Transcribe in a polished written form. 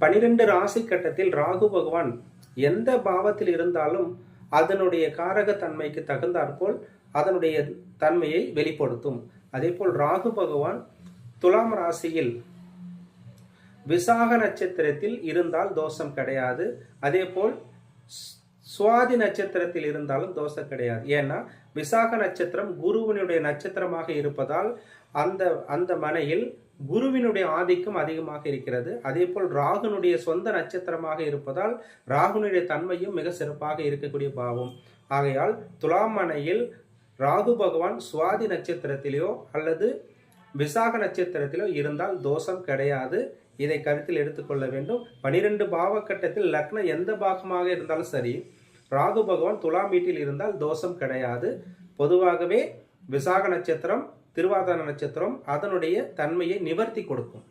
12 ராசி கட்டத்தில் ராகு பகவான் எந்த பாவத்தில் இருந்தாலும் அதனுடைய காரக தன்மைக்கு தகுந்தாற்போல் அதனுடைய தன்மையை வெளிப்படுத்தும். அதேபோல் ராகு பகவான் துலாம் ராசியில் விசாக நட்சத்திரத்தில் இருந்தால் தோஷம் கிடையாது. அதேபோல் சுவாதி நட்சத்திரத்தில் இருந்தாலும் தோஷம் கிடையாது. ஏன்னா விசாக நட்சத்திரம் குருவினுடைய நட்சத்திரமாக இருப்பதால் அந்த மனையில் குருவினுடைய ஆதிக்கம் அதிகமாக இருக்கிறது. அதே போல் ராகுனுடைய சொந்த நட்சத்திரமாக இருப்பதால் ராகுனுடைய தன்மையும் மிக சிறப்பாக இருக்கக்கூடிய பாவம். ஆகையால் துலாம் மனையில் ராகு பகவான் சுவாதி நட்சத்திரத்திலேயோ அல்லது விசாக நட்சத்திரத்திலோ இருந்தால் தோஷம் கிடையாது. இதை கருத்தில் எடுத்துக்கொள்ள வேண்டும். 12 பாவக்கட்டத்தில் லக்னம் எந்த பாகமாக இருந்தாலும் சரி, ராகு பகவான் துலாம் வீட்டில் இருந்தால் தோஷம் கிடையாது. பொதுவாகவே விசாக நட்சத்திரம், திருவாதிரை நட்சத்திரம் அதனுடைய தன்மையை நிவர்த்தி கொடுக்கும்.